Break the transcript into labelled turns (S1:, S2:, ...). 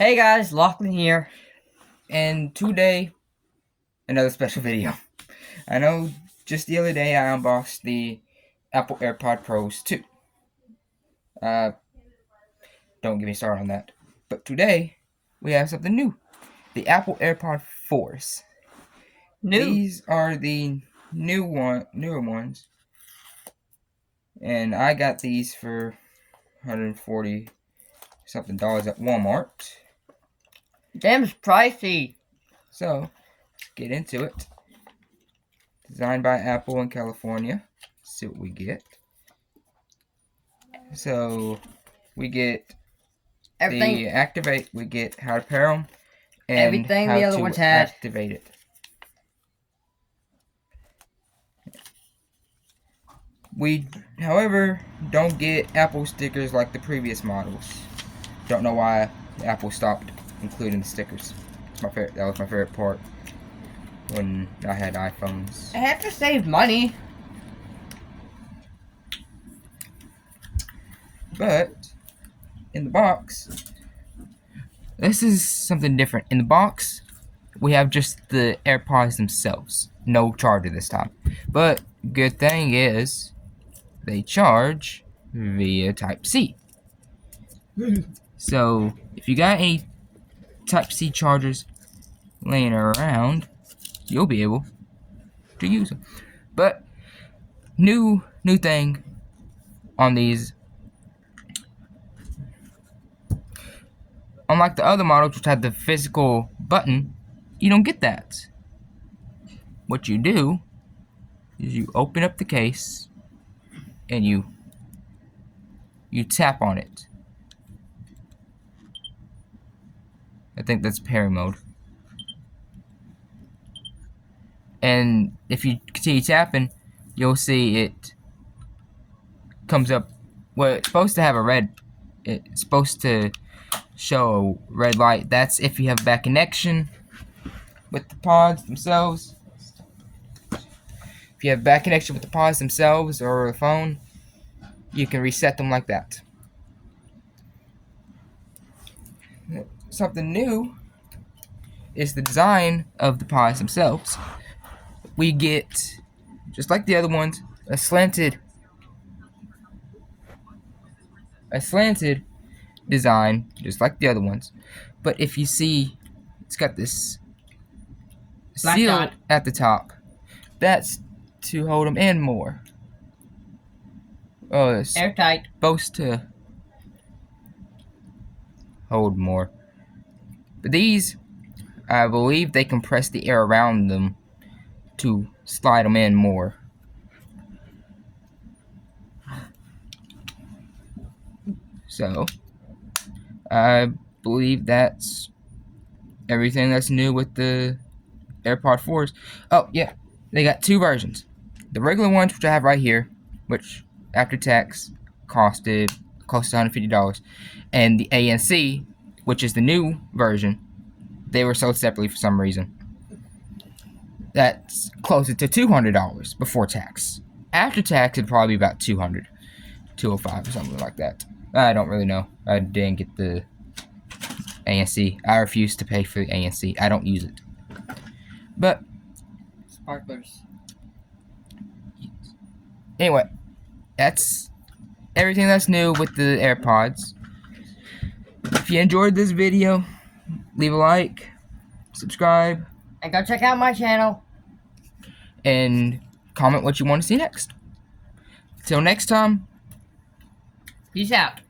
S1: Hey guys, Lachlan here, and today, another special video. I know just the other day I unboxed the Apple AirPod Pros 2. Don't get me started on that. But today, we have something new. The Apple AirPod 4s. These are the newer ones. And I got these for $140 something at Walmart.
S2: Damn, it's pricey.
S1: So, let's get into it. Designed by Apple in California. Let's see what we get. So, we get
S2: Everything.
S1: the activate, we get how to pair them, and
S2: Everything
S1: how
S2: the other
S1: to
S2: ones had.
S1: activate it. We, however, don't get Apple stickers like the previous models. Don't know why Apple stopped including the stickers. It's my favorite. That was my favorite part when I had iPhones.
S2: I have to save money.
S1: But in the box, this is something different. In the box, we have just the AirPods themselves. No charger this time. But good thing is, they charge via Type-C. So, if you got any Type-C chargers laying around, you'll be able to use them. But, new thing on these. Unlike the other models which had the physical button, you don't get that. What you do is you open up the case and you tap on it. I think that's pairing mode. And if you continue tapping, you'll see it comes up. Well, it's supposed to have a red. It's supposed to show a red light. That's if you have a bad connection with the pods themselves. If you have bad connection with the pods themselves or the phone, you can reset them like that. Something new is the design of the pods themselves. We get, just like the other ones, a slanted design, just like the other ones. But if you see, it's got this
S2: Black
S1: seal
S2: dot
S1: at the top. That's to hold them in more. Oh, it's
S2: airtight.
S1: supposed to hold more. But these, I believe they compress the air around them to slide them in more. So, I believe that's everything that's new with the AirPod 4s. Oh, yeah. They got two versions. The regular ones, which I have right here, which after tax costed close to $150. And the ANC, which is the new version, they were sold separately for some reason. That's closer to $200 before tax. After tax, it'd probably be about $200, $205 or something like that. I don't really know. I didn't get the ANC. I refuse to pay for the ANC. I don't use it. But
S2: Sparklers.
S1: Anyway, that's everything that's new with the AirPods. If you enjoyed this video, leave a like, subscribe,
S2: And go check out my channel.
S1: and comment what you want to see next. Till next time.
S2: Peace out.